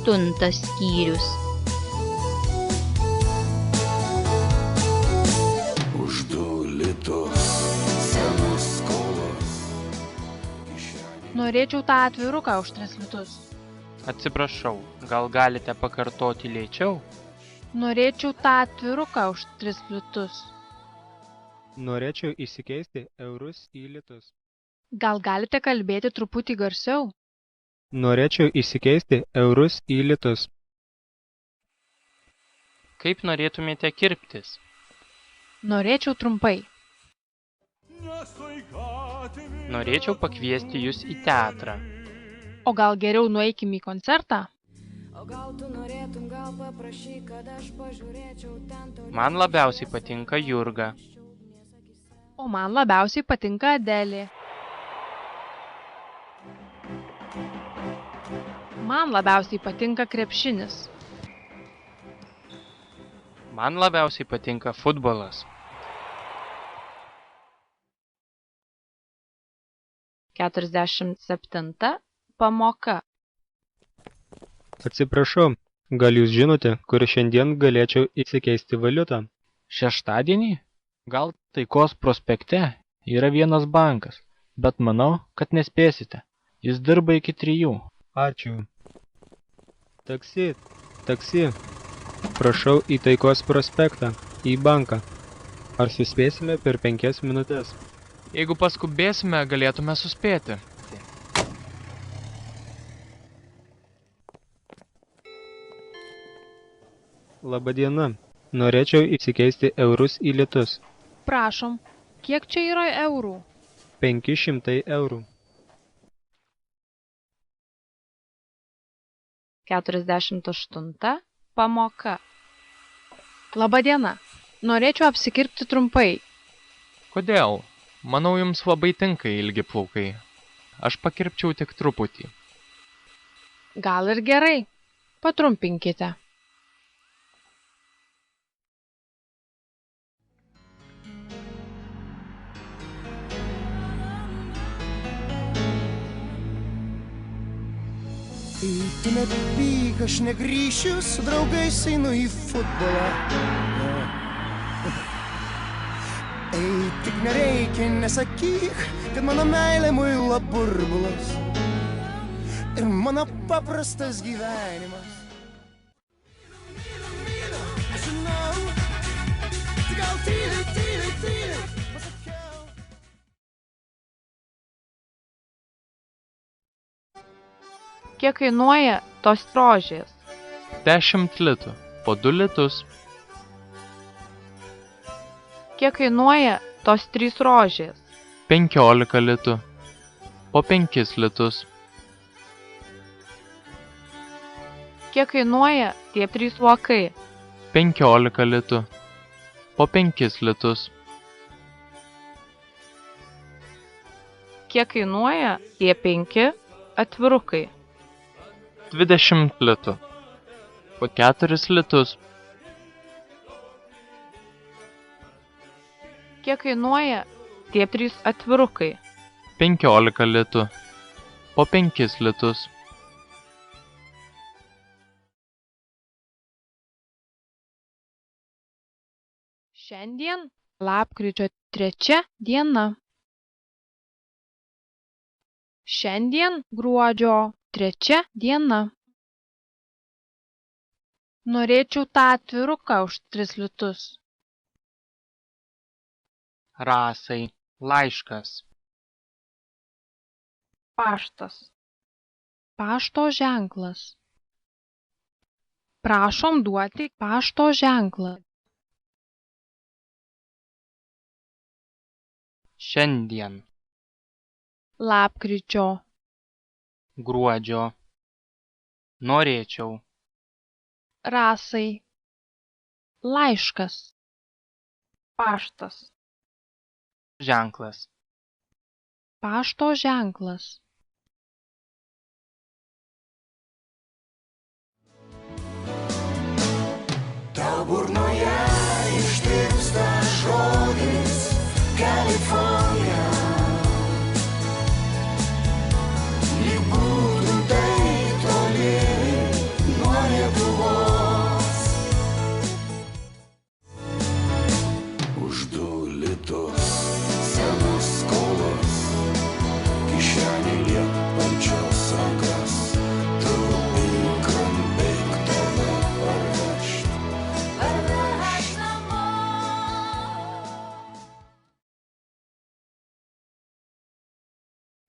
8 skyrius. Už 2 litus senos skolos. Norėčiau tą atviruką už 3 litus. Atsiprašau, gal galite pakartoti lėčiau? Norėčiau tą atviruką už 3 litus. Norėčiau įsikeisti eurus į litus. Gal galite kalbėti truputį garsiau? Norėčiau įsikeisti eurus į litus. Kaip norėtumėte kirptis? Norėčiau trumpai. Norėčiau pakviesti jūs į teatrą. O gal geriau nueikim į koncertą? Man labiausiai patinka Jurga. O man labiausiai patinka Adelė. Man labiausiai patinka krepšinis. Man labiausiai patinka futbolas. 47 pamoka. Atsiprašau, gal jūs žinote, kur šiandien galėčiau įsikeisti valiutą? Šeštadienį? Gal Taikos prospekte yra vienas bankas, bet manau, kad nespėsite. Jis dirba iki 3. Ačiū. Taksi. Prašau į Taikos prospektą, į banką. Ar suspėsime per 5 minutės? Jeigu paskubėsime, galėtume suspėti. Labadiena. Norėčiau įsikeisti eurus į litus. Prašom, kiek čia yra eurų? 500 eurų. 48 pamoka. Labadiena. Norėčiau apsikirpti trumpai. Kodėl? Manau, jums labai tinka ilgi plaukai. Aš pakirpčiau tik truputį. Gal ir gerai. Patrumpinkite. Tu nepyk, aš negrįšiu, su draugais einu į futbolą. Ei, tik nereikia, nesakyk, kad mano meilė muilo burbulas ir mano paprastas gyvenimas. Aš žinau, tik gal tyliai pasakiau. Kiek kainuoja tos rožės? 10 litų, po 2 litus. Kiek kainuoja tos 3 rožės? 15 litų, po 5 litus. Kiek kainuoja tie 3 vokai? 15 litų, po 5 litus. Kiek kainuoja tie 5 atvirukai? 20 litų, po 4 litus. Kiek kainuoja tie 3 atvirukai? 15 litų, po 5 litus. Šiandien lapkričio 3 diena. Šiandien gruodžio 3 diena. Norėčiau tą atviruką už 3 litus. Rasai. Laiškas. Paštas. Pašto ženklas. Prašom duoti pašto ženklą. Šiandien. Lapkričio. Gruodžio. Norėčiau. Rasai. Laiškas. Paštas. Ženklas. Pašto ženklas. Tau burnoje ištirpsta žodis Kalifornija. Lyg būtum tai toli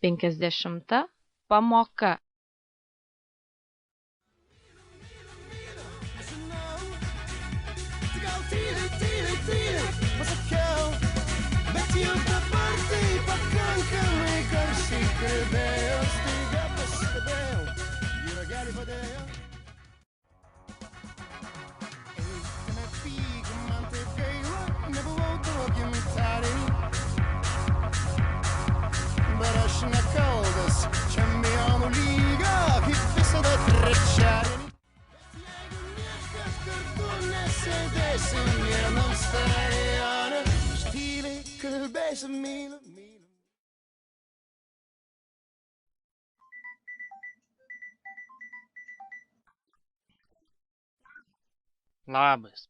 50 pamoka. Gal tyliai pasakiau, bet jau dabar tai pakankamai garsiai kalbėjau. Staiga pastebėjau, į ragelį padėjau. Eik, nepyk, man taip gaila, nebuvau tavo gimtadienį. Bet aš nekaltas, čempionų lyga, kaip visada trečiadienį. Nesėdėsim vienam stadione, tyliai kalbėsim, myliu. Labas.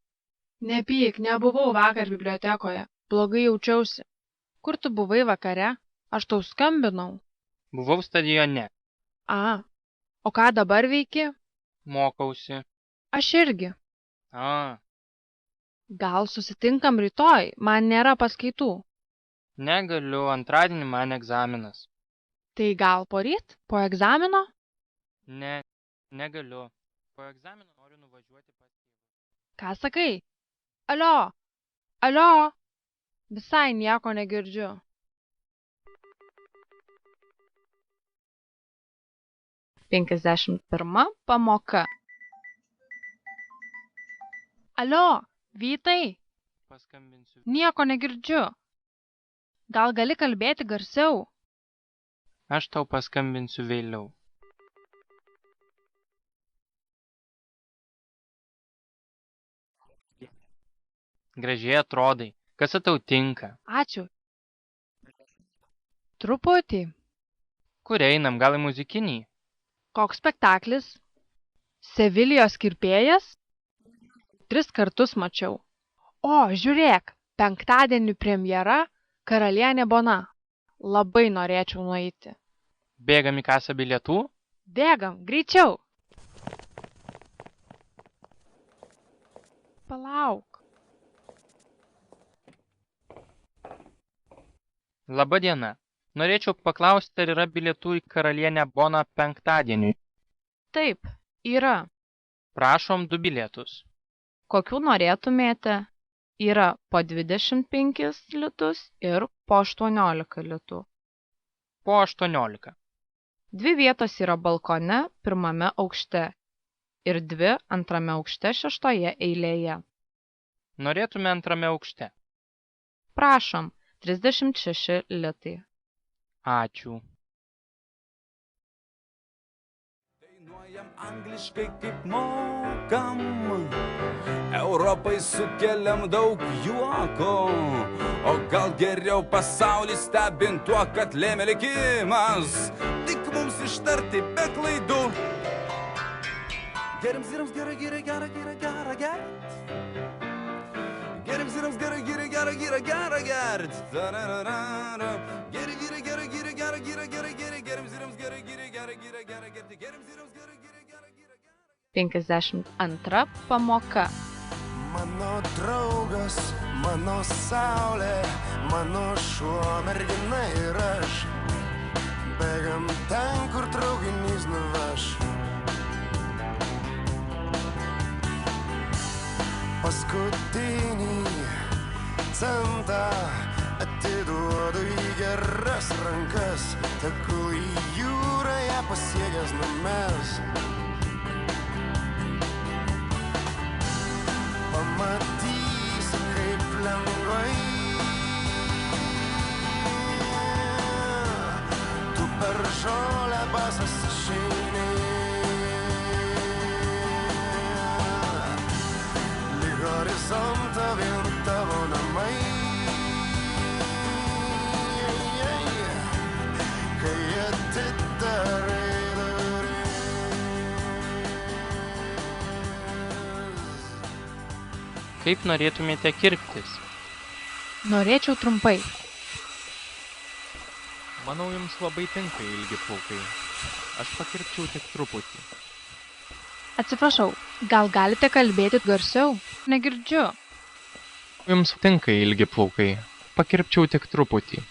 Nepyk, nebuvau vakar bibliotekoje. Blogai jaučiausi. Kur tu buvai vakare? Aš tau skambinau. Buvau stadione. O ką dabar veiki? Mokausi. Aš irgi. Gal susitinkam rytoj? Man nėra paskaitų. Negaliu, antradienį man egzaminas. Tai gal poryt? Po egzamino? Ne, negaliu. Po egzamino noriu nuvažiuoti pas tėvus. Ką sakai? Alio? Visai nieko negirdžiu. Pirma pamoka. Alio, Vytai? Paskambinsiu. Nieko negirdžiu. Gal gali kalbėti garsiau? Aš tau paskambinsiu vėliau. Gražiai atrodai. Kas tau tinka? Ačiū. Truputį. Kur einam, gal į muzikinį? Koks spektaklis? Sevilijos kirpėjas? 3 kartus mačiau. O, žiūrėk, penktadienį premjera Karalienė Bona. Labai norėčiau nueiti. Bėgam į kasą bilietų? Bėgam, greičiau. Palauk. Labą dieną. Norėčiau paklausti, ar yra bilietų į Karalienę Boną penktadieniui. Taip, yra. Prašom 2 bilietus. Kokių norėtumėte? Yra po 25 litus ir po 18 litų. Po 18. 2 vietos yra balkone 1 aukšte ir 2 2 aukšte 6 eilėje. Norėtume 2 aukšte. Prašom, 36 litai. Ačiū. Dainuojam angliškai kaip mokam, Europai sukeliam daug juoko, o gal geriau pasaulį stebint tuo, kad lėmė likimas, tik mums ištarti be klaidų. Geriams vyrams gerai, gerai, gera, gera, gera, gert. Geriams vyrams gerai, gerai, gera, gera, gera, gert. Geri vyrai, gerai, gerai, gera, gera, gera, gera. Geriams vyrams gerai, gerai, gera, gera, gera, gerti. Geriams vyrams gerai, gerai, gera, gera, gera. 52 pamoka. Mano draugas, mano saulė, mano šuo, mergina ir aš. Bėgam ten, kur traukinys nuveš. Paskutinį centą atiduodu į geras rankas, tegul į jūrą ją pasiekęs numes. Pamatysi, kaip lengvai tu per žolę basas išeini. Lyg horizontą vien tavo namai. Kai atidarai duris. Kaip norėtumėte kirptis? Norėčiau trumpai. Manau, jums labai tinka ilgi plaukai. Aš pakirpčiau tik truputį. Atsiprašau, gal galite kalbėti garsiau? Negirdžiu. Jums tinka ilgi plaukai. Pakirpčiau tik truputį.